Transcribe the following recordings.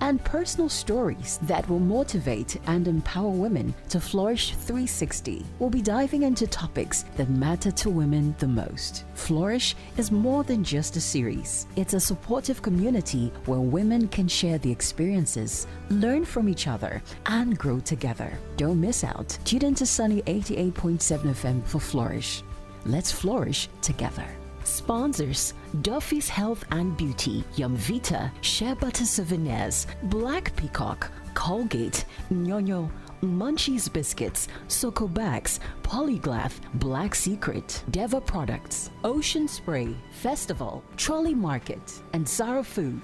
and personal stories that will motivate and empower women to flourish 360. We'll be diving into topics that matter to women the most. Flourish is more than just a series. It's a supportive community where women can share the experiences, learn from each other, and grow together. Don't miss out. Tune into Sunny 88.7 FM for Flourish. Let's flourish together. Sponsors: Duffy's Health and Beauty, Yumvita, Shea Butter Souvenirs, Black Peacock, Colgate, Nyonyo, Munchies Biscuits, Soko Bags, Polyglath, Black Secret, Deva Products, Ocean Spray, Festival, Trolley Market, and Zara Food.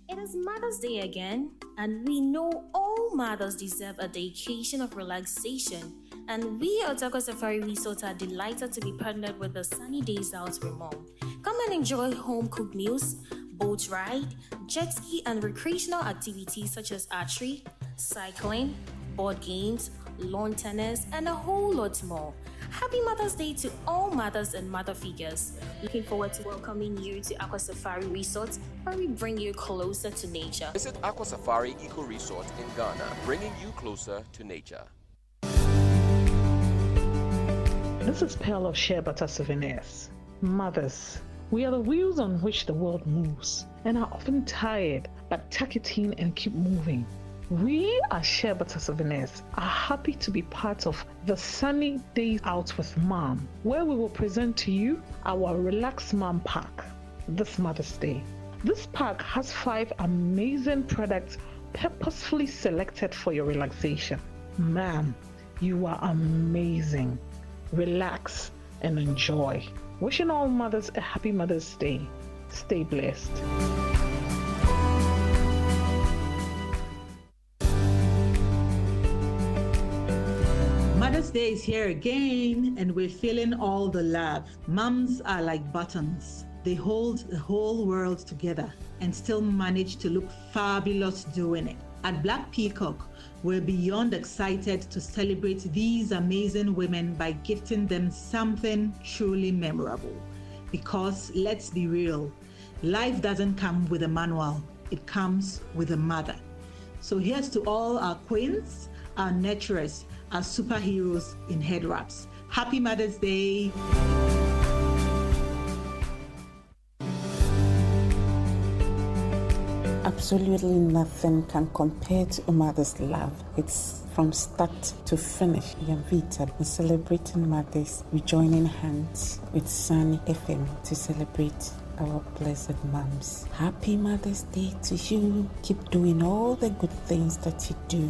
It is Mother's Day again, and we know all mothers deserve a vacation of relaxation. And we at Aqua Safari Resort are delighted to be partnered with the Sunny Days Out with Mom. Come and enjoy home-cooked meals, boat ride, jet ski, and recreational activities such as archery, cycling, board games, lawn tennis, and a whole lot more. Happy Mother's Day to all mothers and mother figures. Looking forward to welcoming you to Aqua Safari Resort, where we bring you closer to nature. Visit Aqua Safari Eco Resort in Ghana, bringing you closer to nature. This is Pearl of Shea Butter Souvenirs. Mothers, we are the wheels on which the world moves and are often tired, but tuck it in and keep moving. We at Shea Butter Souvenirs are happy to be part of the Sunny Days Out with Mom, where we will present to you our Relax Mom Pack this Mother's Day. This pack has 5 amazing products purposefully selected for your relaxation. Ma'am, you are amazing. Relax and enjoy. Wishing all mothers a happy Mother's Day. Stay blessed. Mother's Day is here again, and we're feeling all the love. Mums are like buttons. They hold the whole world together and still manage to look fabulous doing it. At Black Peacock, we're beyond excited to celebrate these amazing women by gifting them something truly memorable. Because let's be real, life doesn't come with a manual, it comes with a mother. So here's to all our queens, our nurturers, our superheroes in head wraps. Happy Mother's Day. Absolutely nothing can compare to a mother's love. It's from start to finish. Yamvita, we're celebrating mothers. We're joining hands with Sunny FM to celebrate our blessed moms. Happy Mother's Day to you. Keep doing all the good things that you do.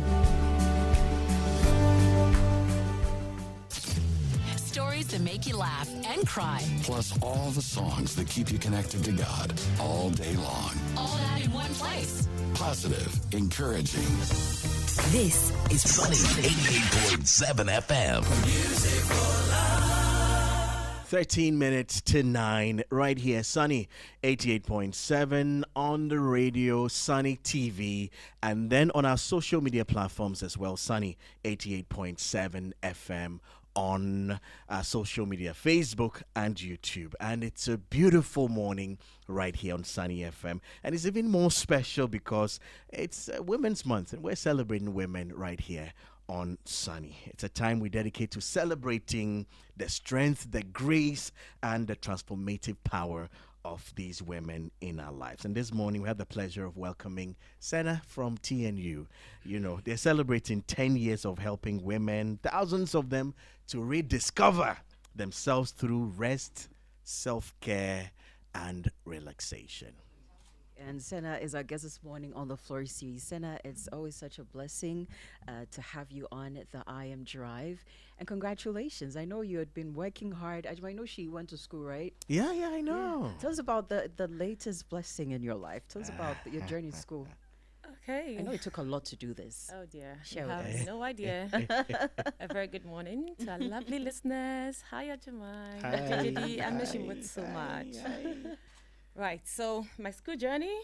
Stories that make you laugh and cry. Plus all the songs that keep you connected to God all day long. All that in one place. Positive, encouraging. This is Sunny 88.7 FM. Music for love. 13 minutes to 9 right here. Sunny 88.7 on the radio, Sunny TV, and then on our social media platforms as well. Sunny 88.7 FM on social media, Facebook and YouTube. And it's a beautiful morning right here on Sunny FM. And it's even more special because it's Women's Month and we're celebrating women right here on Sunny. It's a time we dedicate to celebrating the strength, the grace, and the transformative power of these women in our lives. And this morning we have the pleasure of welcoming Sena from TNU. You know, they're celebrating 10 years of helping women, thousands of them, to rediscover themselves through rest, self-care, and relaxation. And Sena is our guest this morning on the Flourish Series. Sena, it's always such a blessing to have you on the iMDRIVE. And congratulations. I know you had been working hard. I know she went to school, right? Yeah, I know. Yeah. Tell us about the latest blessing in your life. Tell us about your journey to school. Okay. I know it took a lot to do this. Oh dear. Share you with have us. no idea. A very good morning to our lovely listeners. Hi, Ajamai. Hi. Ajidi. I miss you both so much. Right. So my school journey.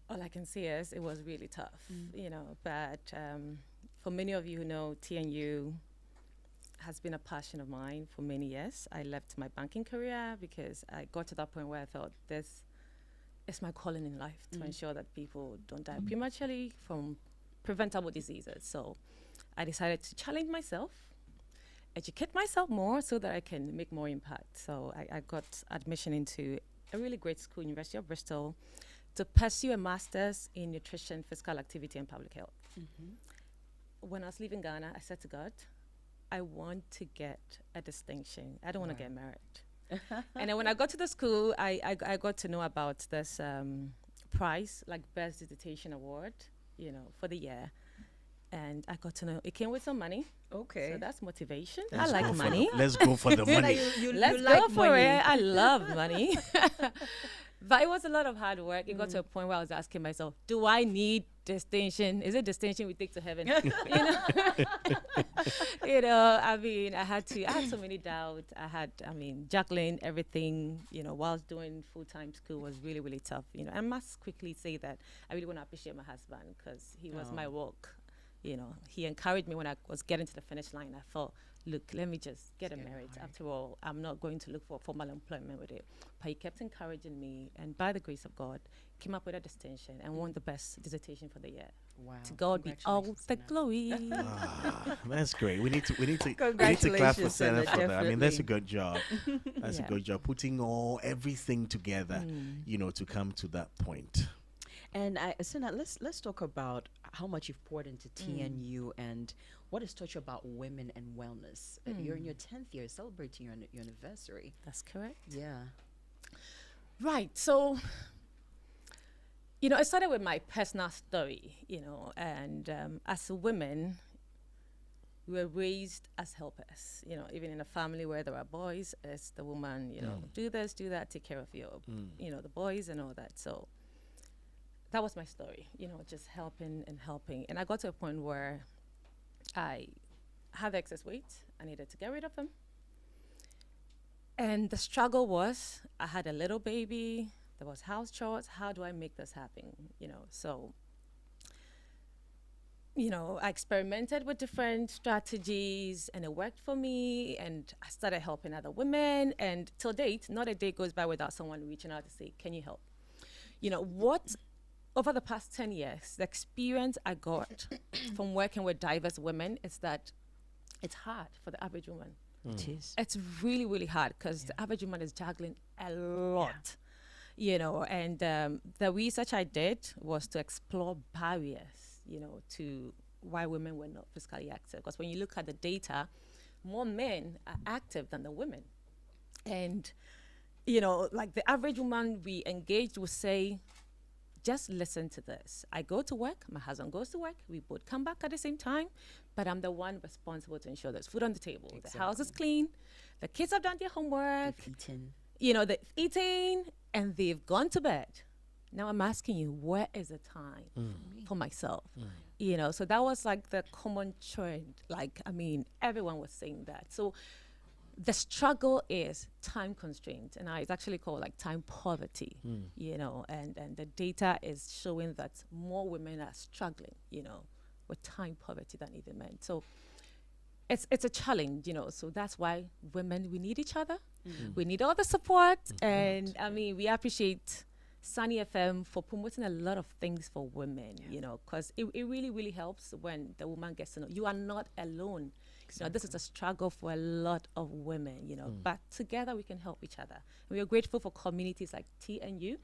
All I can say is it was really tough, you know. But for many of you who know, TNU has been a passion of mine for many years. I left my banking career because I got to that point where I thought this is my calling in life to ensure that people don't die prematurely from preventable diseases. So I decided to challenge myself, educate myself more so that I can make more impact. So I got admission into a really great school, University of Bristol, to pursue a master's in nutrition, physical activity, and public health. When I was leaving Ghana, I said to God, I want to get a distinction. I don't want to get married. And then when I got to the school, I got to know about this prize, like Best Dissertation Award, for the year. And I got to know it came with some money. Okay. So that's motivation. I like money. Let's go for the money. Let's go for it. I love money. But it was a lot of hard work. It got to a point where I was asking myself, do I need distinction? Is it distinction we take to heaven? I had so many doubts. Juggling everything, whilst doing full-time school was really, really tough. I must quickly say that I really want to appreciate my husband because he was my rock. He encouraged me when I was getting to the finish line. I thought, look, let me just get married. After all, I'm not going to look for formal employment with it. But he kept encouraging me, and by the grace of God, came up with a distinction and won the best dissertation for the year. Wow! To God be all the glory. That's great. We need to clap for Sena for that. I mean, that's a good job. That's a good job putting everything together, to come to that point. And Sena, let's talk about how much you've poured into TNU and what is touched about women and wellness. You're in your 10th year, celebrating your anniversary. That's correct. Yeah. Right. So, it started with my personal story, and as women, we were raised as helpers, even in a family where there are boys, as the woman, do this, do that, take care of your, the boys and all that. So that was my story, just helping. And I got to a point where I had excess weight. I needed to get rid of them. And the struggle was, I had a little baby, there was house chores. How do I make this happen? So, I experimented with different strategies and it worked for me. And I started helping other women. And till date, not a day goes by without someone reaching out to say, can you help? Over the past 10 years, the experience I got from working with diverse women is that it's hard for the average woman. It is. It's really, really hard because the average woman is juggling a lot, and the research I did was to explore barriers, to why women were not physically active. Because when you look at the data, more men are active than the women. And, like the average woman we engaged would say, just listen to this. I go to work, my husband goes to work, we both come back at the same time, but I'm the one responsible to ensure there's food on the table. Exactly. The house is clean, the kids have done their homework. They've eaten, and they've gone to bed. Now I'm asking you, where is the time for myself? So that was like the common trend. Everyone was saying that. So the struggle is time constraint, and it's actually called time poverty, and the data is showing that more women are struggling, with time poverty than even men. So it's a challenge, so that's why women, we need each other. We need all the support, and we appreciate Sunny FM for promoting a lot of things for women, because it really, really helps when the woman gets to know you are not alone. Exactly. This is a struggle for a lot of women, but together we can help each other. And we are grateful for communities like TNU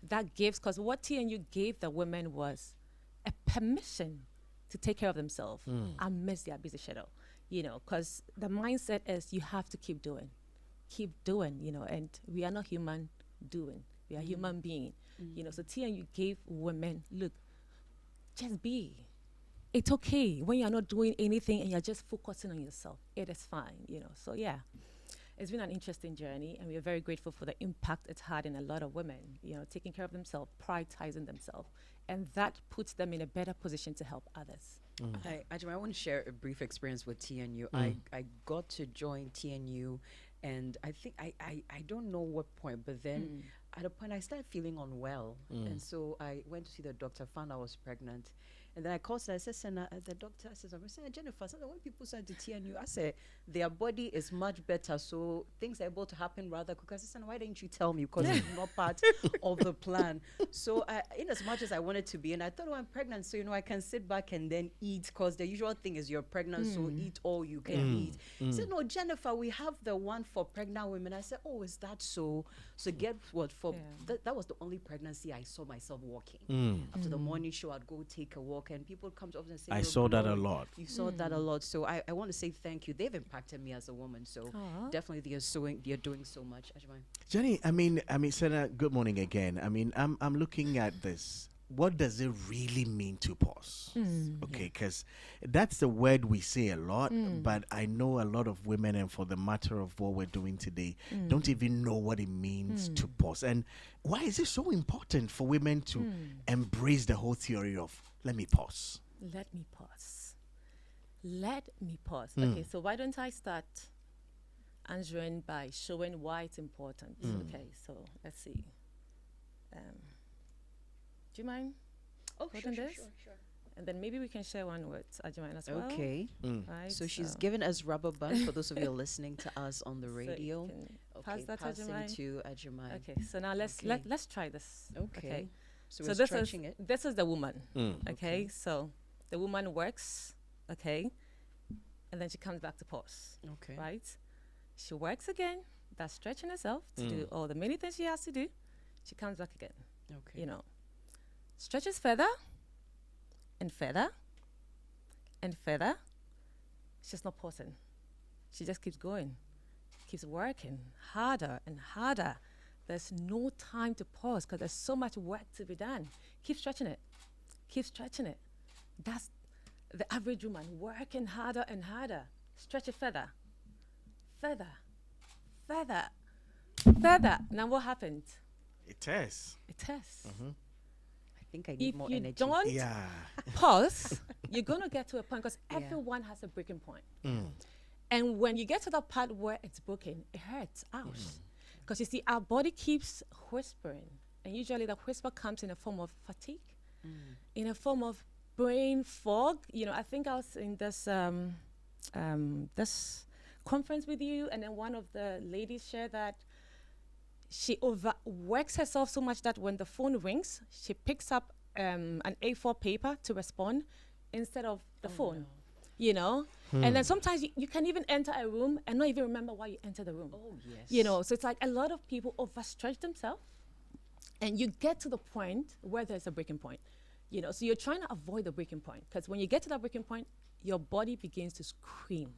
that gives, because what TNU gave the women was a permission to take care of themselves amidst their busy schedule, because the mindset is you have to keep doing, and we are not human doing, we are human being, so TNU gave women, look, just be. It's okay when you're not doing anything and you're just focusing on yourself. It is fine, So yeah, it's been an interesting journey, and we are very grateful for the impact it's had in a lot of women, taking care of themselves, prioritizing themselves, and that puts them in a better position to help others. I want to share a brief experience with TNU. I got to join TNU, and I think I don't know what point, but then at a point I started feeling unwell, and so I went to see the doctor, found I was pregnant. And then I called her, I said, Sena, the doctor says, I'm saying, Jennifer, so when people start to tear you, I said, their body is much better, so things are able to happen rather quickly. I said, Sena, why didn't you tell me? Because it's not part of the plan. So in as much as I wanted to be, and I thought, I'm pregnant, so, I can sit back and then eat, because the usual thing is you're pregnant, so eat all you can eat. He said, no, Jennifer, we have the one for pregnant women. I said, oh, is that so? So get what? That was the only pregnancy I saw myself walking. After the morning show, I'd go take a walk, and people come up and say, I saw that a lot. You saw that a lot. So I want to say thank you. They've impacted me as a woman. So definitely they're doing so much. Ajman. Jenny, I mean, Sena, good morning again. I mean, I'm looking at this. What does it really mean to pause? Okay, because that's the word we say a lot, but I know a lot of women, and for the matter of what we're doing today, don't even know what it means to pause. And why is it so important for women to embrace the whole theory of let me pause? Let me pause. Let me pause. Okay, so why don't I start answering by showing why it's important? Okay, so let's see. Do you mind? Oh, sure. And then maybe we can share one word, Ajman, as well. Okay. Right, so she's given us rubber band for those of you listening to us on the radio. So pass that to Ajman. Okay, so now let's try this. Okay. So we're stretching it. This is the woman. Okay, so the woman works, okay, and then she comes back to pause. Okay. Right? She works again, that's stretching herself to do all the many things she has to do. She comes back again. Okay. Stretches further and further and further. She's not pausing. She just keeps going, keeps working harder and harder. There's no time to pause because there's so much work to be done. Keep stretching it. Keep stretching it. That's the average woman, working harder and harder. Stretch it further. Further. Further. Further. Now what happened? It tests. It tests. I think I need more energy. If you don't pause, you're going to get to a point because everyone has a breaking point. And when you get to the part where it's broken, it hurts. Ouch. Because you see, our body keeps whispering. And usually the whisper comes in a form of fatigue, in a form of brain fog. I think I was in this this conference with you, and then one of the ladies shared that she overworks herself so much that when the phone rings, she picks up an A4 paper to respond instead of the phone. And then sometimes you can even enter a room and not even remember why you entered the room. Oh, yes. So it's like a lot of people overstretch themselves, and you get to the point where there's a breaking point. So you're trying to avoid the breaking point, because when you get to that breaking point, your body begins to scream.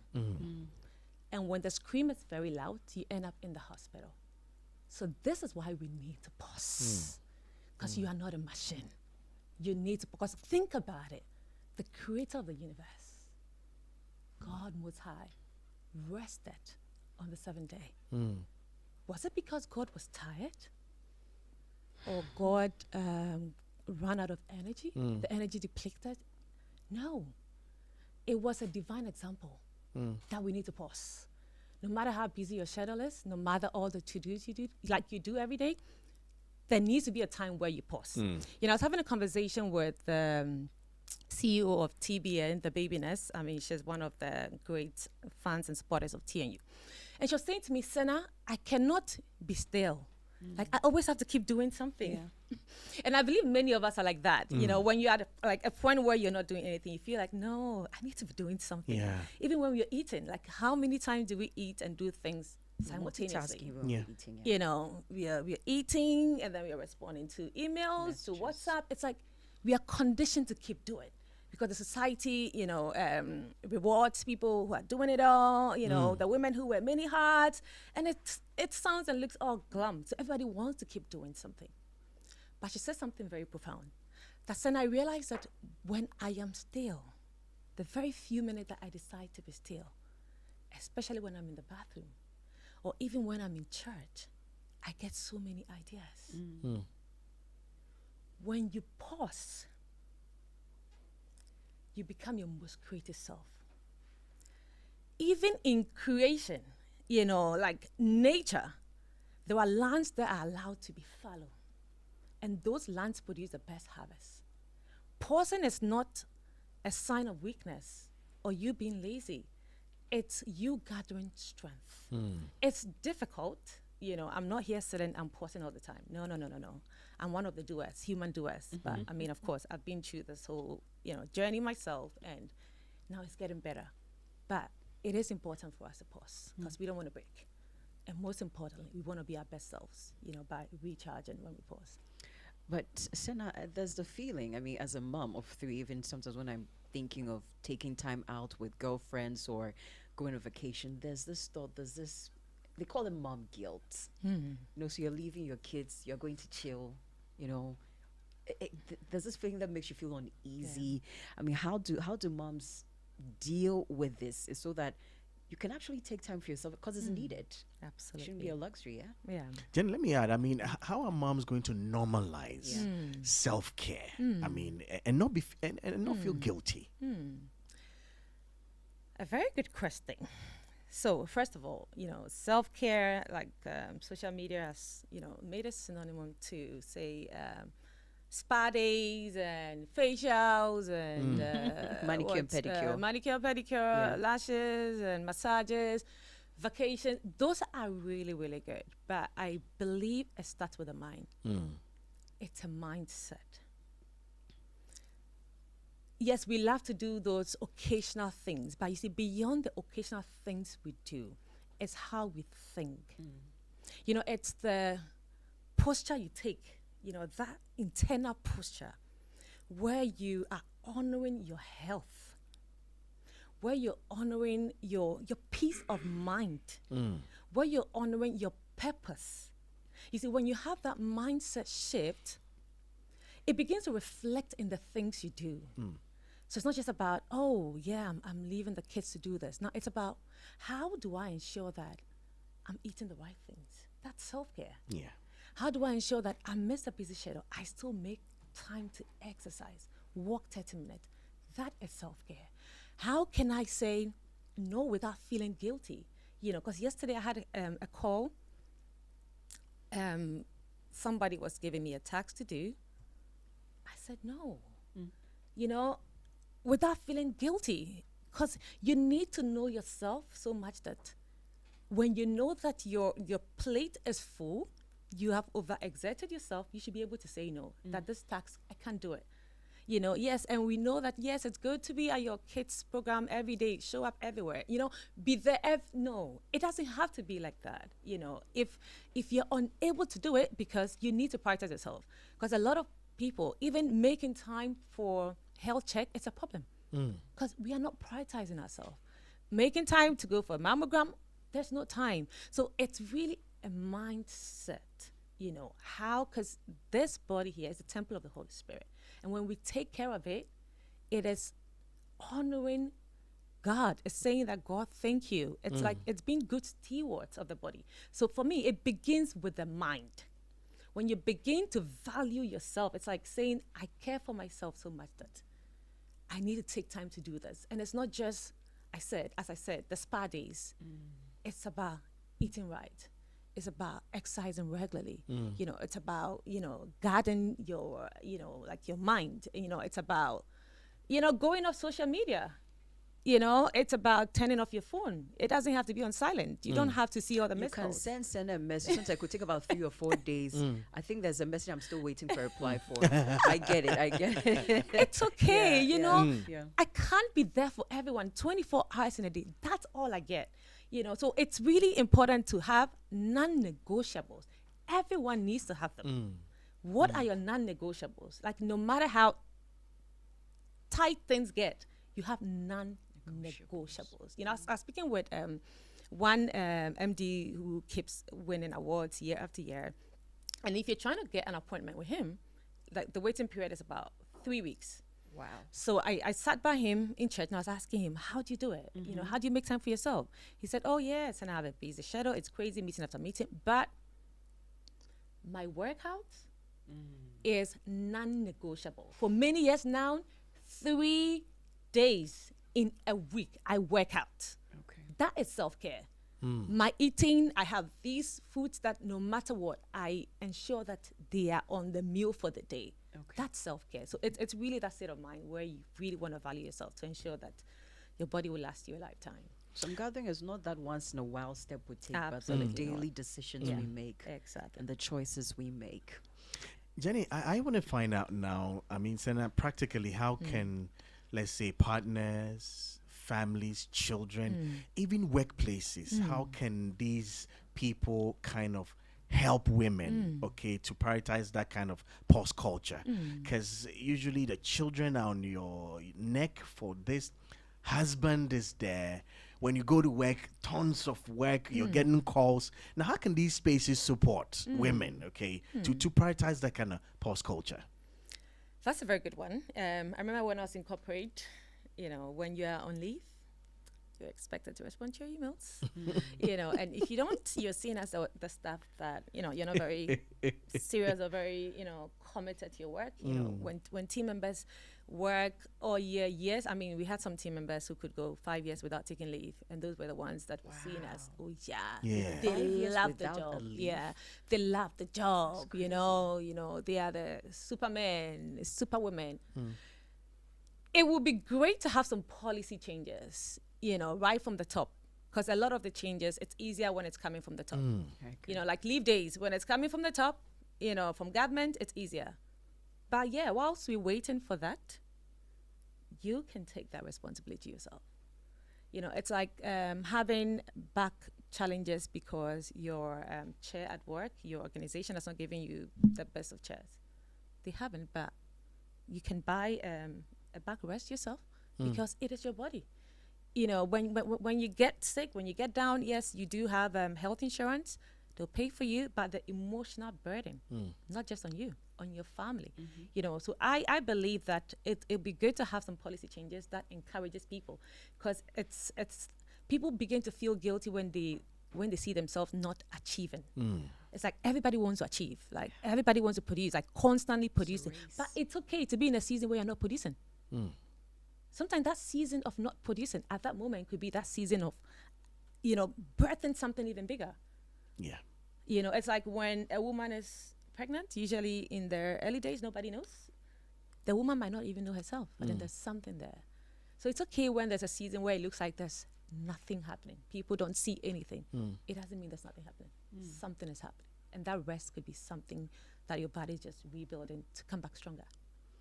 And when the scream is very loud, you end up in the hospital. So this is why we need to pause, because you are not a machine. You need to, because think about it. The creator of the universe, God Most High, rested on the seventh day. Was it because God was tired? Or God ran out of energy? The energy depleted? No. It was a divine example that we need to pause. No matter how busy your schedule is, no matter all the to-dos you do, like you do every day, there needs to be a time where you pause. I was having a conversation with CEO of TBN, the Baby Nest. I mean, she's one of the great fans and supporters of TNU. And she was saying to me, Sena, I cannot be still. Like, I always have to keep doing something. And I believe many of us are like that. When you're at a point where you're not doing anything, you feel like, no, I need to be doing something. Even when we're eating, like how many times do we eat and do things simultaneously? We're eating and then we're responding to emails, to WhatsApp. It's like we are conditioned to keep doing, because the society, rewards people who are doing it all, the women who wear many hats, and it sounds and looks all glum. So everybody wants to keep doing something. But she said something very profound. That's when I realized that when I am still, the very few minutes that I decide to be still, especially when I'm in the bathroom, or even when I'm in church, I get so many ideas. When you pause, you become your most creative self. Even in creation, like nature, there are lands that are allowed to be fallow. And those lands produce the best harvest. pausing is not a sign of weakness or you being lazy. It's you gathering strength. It's difficult. I'm not here sitting and pausing all the time. No. I'm one of the doers, human doers. But I mean, of course, I've been through this whole, journey myself, and now it's getting better. But it is important for us to pause because we don't want to break. And most importantly, we want to be our best selves, by recharging when we pause. But Sena, there's the feeling, I mean, as a mom of 3, even sometimes when I'm thinking of taking time out with girlfriends or going on vacation, there's this thought, they call it mom guilt. So you're leaving your kids, you're going to chill, there's this feeling that makes you feel uneasy. I mean, how do moms deal with this so that you can actually take time for yourself because it's needed? Absolutely. It shouldn't be a luxury, yeah? Jen, let me add, I mean, how are moms going to normalize self-care? I mean, and not feel guilty? A very good question. So first of all, self-care, like social media has, made a synonym to say spa days and facials and manicure and pedicure, lashes and massages, vacations. Those are really, really good. But I believe it starts with the mind. It's a mindset. Yes, we love to do those occasional things, but you see, beyond the occasional things we do, it's how we think. It's the posture you take, that internal posture where you are honoring your health, where you're honoring your peace of mind, where you're honoring your purpose. You see, when you have that mindset shift, it begins to reflect in the things you do. So it's not just about, I'm leaving the kids to do this. Now it's about, how do I ensure that I'm eating the right things? That's self-care. Yeah. How do I ensure that I miss a busy schedule, I still make time to exercise, walk 30 minutes? That is self-care. How can I say no without feeling guilty? Because yesterday I had a call. Somebody was giving me a task to do. I said no. Without feeling guilty, because you need to know yourself so much that when you know that your plate is full, you have overexerted yourself, you should be able to say no, that this task, I can't do it. Yes, and we know that, yes, it's good to be at your kids' program every day, show up everywhere, be there. No, it doesn't have to be like that. If you're unable to do it, because you need to prioritize yourself. Because a lot of people, even making time for health check, it's a problem. Because we are not prioritizing ourselves. Making time to go for a mammogram, there's no time. So it's really a mindset, because this body here is the temple of the Holy Spirit. And when we take care of it, it is honoring God. It's saying that, God, thank you. It's like it's being good stewards of the body. So for me, it begins with the mind. When you begin to value yourself, it's like saying, I care for myself so much that I need to take time to do this. And it's not just, as I said, the spa days. It's about eating right. It's about exercising regularly. It's about, guarding your, your mind. It's about, going off social media. It's about turning off your phone. It doesn't have to be on silent. You don't have to see all the messages. You can send a message. Sometimes it could take about 3 or 4 days. I think there's a message I'm still waiting for a reply for. I get it. It's okay, I can't be there for everyone 24 hours in a day. That's all I get. So it's really important to have non-negotiables. Everyone needs to have them. What are your non-negotiables? Like, no matter how tight things get, you have non-negotiables. I was speaking with one MD who keeps winning awards year after year. And if you're trying to get an appointment with him, like, the waiting period is about 3 weeks. Wow. So I sat by him in church and I was asking him, how do you do it? How do you make time for yourself? He said, oh, yes, and I have a busy schedule. It's crazy, meeting after meeting. But my workout is non-negotiable. For many years now, 3 days in a week, I work out. Okay. That is self-care. My eating, I have these foods that no matter what, I ensure that they are on the meal for the day. That's self-care. So it's really that state of mind where you really want to value yourself to ensure that your body will last you a lifetime. So I'm gathering it's not that once in a while step we take, Absolutely but the daily decisions we make. Exactly. And the choices we make. Jenny, I want to find out now, I mean, Sena, practically how can, let's say, partners, families, children, even workplaces, how can these people kind of help women, okay, to prioritize that kind of pause culture? Because usually the children are on your neck for this. Husband is there. When you go to work, tons of work, you're getting calls. Now, how can these spaces support women, okay, to prioritize that kind of pause culture? That's a very good one. I remember when I was in corporate, when you are on leave, you're expected to respond to your emails, and if you don't, you're seen as the staff that, you're not very serious or very, committed to your work. When team members work all years, I mean, we had some team members who could go 5 years without taking leave, and those were the ones that were seen as, they love the job. Yeah, they love the job. They are the supermen, superwomen. It would be great to have some policy changes, right from the top. Because a lot of the changes, it's easier when it's coming from the top. Like leave days, when it's coming from the top, from government, it's easier. But yeah, whilst we're waiting for that, you can take that responsibility yourself. It's like having back challenges because your chair at work, your organization is not giving you the best of chairs. They haven't, but you can buy a backrest yourself because it is your body. When you get sick, when you get down, yes, you do have health insurance. They'll pay for you, but the emotional burden, not just on you, on your family. So I believe that it'll be good to have some policy changes that encourages people, because it's people begin to feel guilty when they see themselves not achieving. It's like everybody wants to achieve, like everybody wants to produce, like constantly producing. But it's okay to be in a season where you're not producing. Sometimes that season of not producing at that moment could be that season of, birthing something even bigger. Yeah. It's like when a woman is pregnant, usually in their early days, nobody knows. The woman might not even know herself, but then there's something there. So it's okay when there's a season where it looks like there's nothing happening. People don't see anything. It doesn't mean there's nothing happening. Something is happening. And that rest could be something that your body is just rebuilding to come back stronger.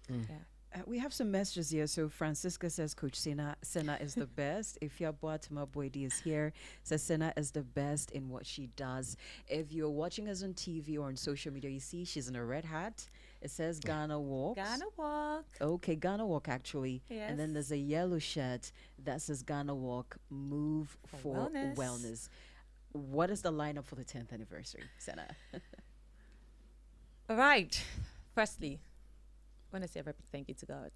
Yeah. We have some messages here. So Francisca says Coach Sena is the best. If Yeboah Tumaboidi is here, says Sena is the best in what she does. If you're watching us on TV or on social media, you see she's in a red hat. It says Ghana Walk. Ghana Walk. Okay, Ghana Walk actually. Yes. And then there's a yellow shirt that says Ghana Walk, Move for Wellness. What is the lineup for the 10th anniversary, Sena? All right. Firstly, I want to say a very big thank you to God,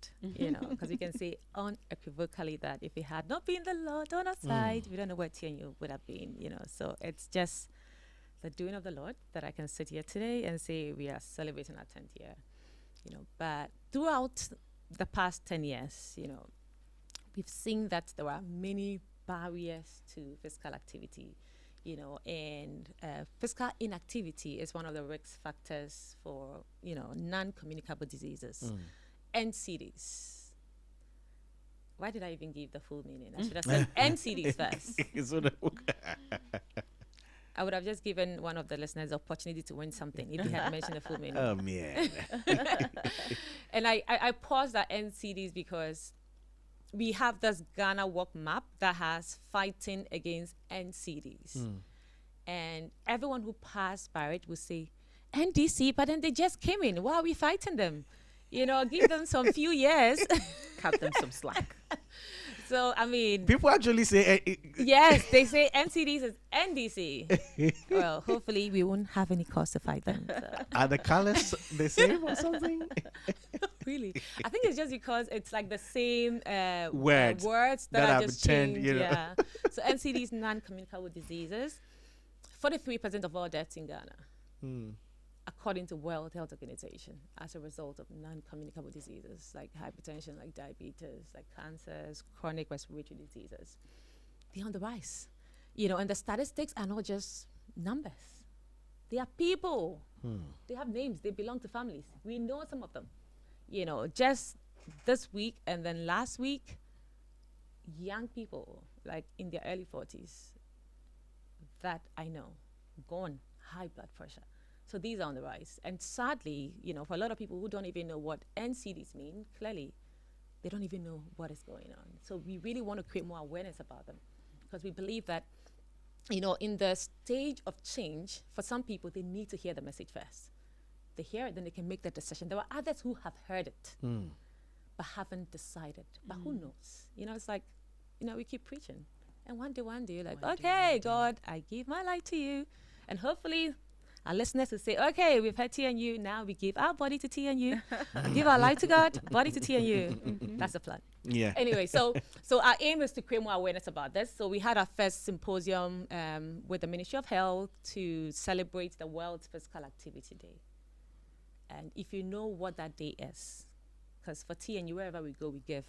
because we can say unequivocally that if it had not been the Lord on our side, we don't know where TNU would have been, So it's just the doing of the Lord that I can sit here today and say we are celebrating our 10th year, But throughout the past 10 years, we've seen that there are many barriers to physical activity, and physical inactivity is one of the risk factors for, non-communicable diseases, NCDs. Why did I even give the full meaning? I should have said NCDs first. I would have just given one of the listeners the opportunity to win something if he had mentioned the full meaning. Oh, man. And I paused at NCDs because we have this Ghana Walk map that has fighting against NCDs. And everyone who passed by it will say, NDC, but then they just came in. Why are we fighting them? Give them some few years. Cut them some slack. So, I mean... People actually say... yes, they say NCDs is NDC. Well, hopefully we won't have any cause to fight them. So. Are the colors the same or something? Really? I think it's just because it's like the same words that are just changed. Yeah. So NCDs, non-communicable diseases. 43% of all deaths in Ghana, according to World Health Organization, as a result of non-communicable diseases like hypertension, like diabetes, like cancers, chronic respiratory diseases. They're on the rise. And the statistics are not just numbers. They are people. They have names. They belong to families. We know some of them. just this week and then last week, young people like in their early 40s that I know gone, high blood pressure. So these are on the rise. And sadly, for a lot of people who don't even know what NCDs mean, clearly they don't even know what is going on. So we really want to create more awareness about them, because we believe that, in the stage of change, for some people, they need to hear the message first. They hear it, then they can make that decision. There are others who have heard it, but haven't decided. But who knows? It's like, we keep preaching. And one day, you're like, okay, God, I give my life to you. And hopefully our listeners will say, okay, we've had TNU, now we give our body to TNU. Give our life to God, body to TNU. That's the plan. Yeah. Anyway, so our aim is to create more awareness about this. So we had our first symposium with the Ministry of Health to celebrate the World Physical Activity Day. And if you know what that day is, because for TNU, wherever we go, we give.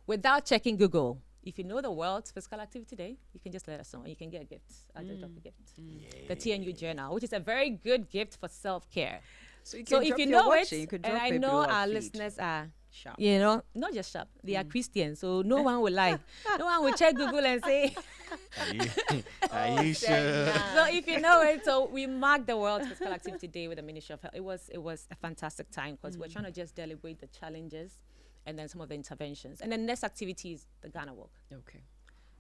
Without checking Google, if you know the World Physical Activity Day, you can just let us know. You can get a gift. I'll just drop a gift. The TNU Journal, which is a very good gift for self-care. So if you know it, and I know our listeners are sharp. Not just sharp. They are Christians, so no one will lie. No one will check Google and say, are you sure? So if you know it, so we marked the World Physical Activity Day with the Ministry of Health. It was a fantastic time, because we're trying to just deliberate the challenges and then some of the interventions. And the next activity is the Ghana Walk. Okay.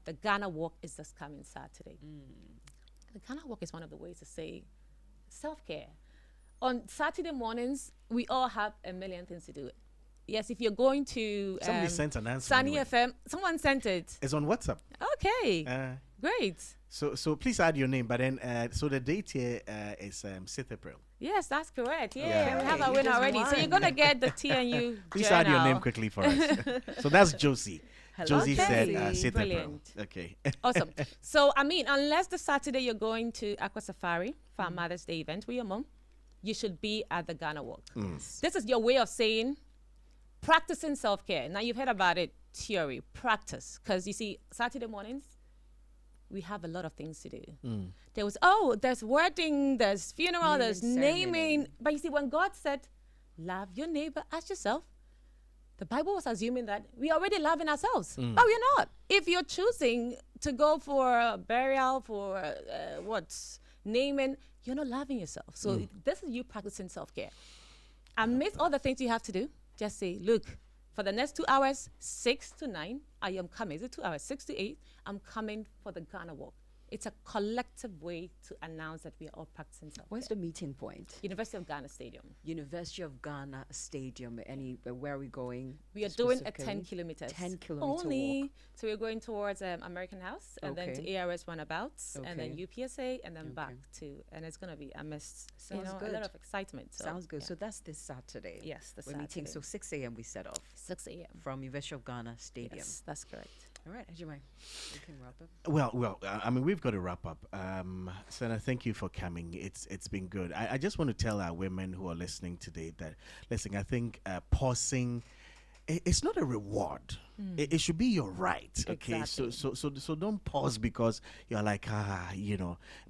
The Ghana Walk is this coming Saturday. The Ghana Walk is one of the ways to say self-care. On Saturday mornings, we all have a million things to do. Yes, if you're going to somebody sent an answer. Sunny FM, someone sent it. It's on WhatsApp. Okay, great. So please add your name. But then, so the date here is 6th April. Yes, that's correct. Yeah, we have a winner already. So you're gonna get the TNU. Please add your name quickly for us. So that's Josie. Hello. Josie said 6th Brilliant. April. Okay. Awesome. So unless the Saturday you're going to Aqua Safari for our Mother's Day event with your mom, you should be at the Ghana Walk. This is your way of saying practicing self-care. Now you've heard about it, theory, practice. Because you see, Saturday mornings, we have a lot of things to do. There's wedding, there's funeral, there's naming. But you see, when God said, love your neighbor as yourself, the Bible was assuming that we already loving ourselves. But we're not. If you're choosing to go for a burial, for naming, you're not loving yourself. So this is you practicing self-care. Amidst all the things you have to do, just say, look, for the next 2 hours, 6 to 9, I am coming. Is it 2 hours? 6 to 8, I'm coming for the Ghana Walk. It's a collective way to announce that we are all practicing self-care. Where's the meeting point? University of Ghana Stadium. University of Ghana Stadium. Where are we going? We are doing a 10 kilometers. 10 kilometer only. walk. So we're going towards American House, and then to ARS Runabouts, and then UPSA, and then back to, and it's going to be a lot of excitement. So, Sounds good. So that's this Saturday. Yes, We're meeting. So 6 a.m. we set off. 6 a.m. From University of Ghana Stadium. Yes, that's correct. All right, Ajimai, we can wrap up. Well, I mean, we've got to wrap up. Sena, thank you for coming. It's been good. I just want to tell our women who are listening today that, listen, I think pausing, it's not a reward. It should be your right. Okay, exactly. So don't pause because you're like,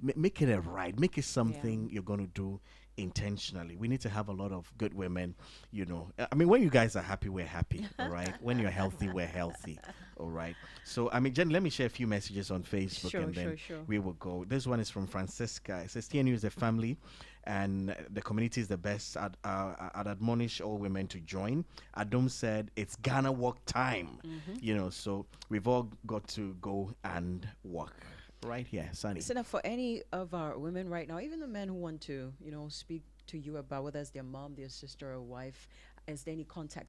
make it a right. Make it something you're going to do intentionally. We need to have a lot of good women, I mean, when you guys are happy, we're happy, all right? When you're healthy, we're healthy, all right? So, I mean, Jen, let me share a few messages on Facebook and then we will go. This one is from Francisca. It says, TNU is a family and the community is the best. I'd admonish all women to join. Adom said, it's Ghana Walk time, so we've all got to go and walk. Right here, Sunny. Sena, for any of our women right now, even the men who want to, speak to you about whether it's their mom, their sister, or wife, is there any contact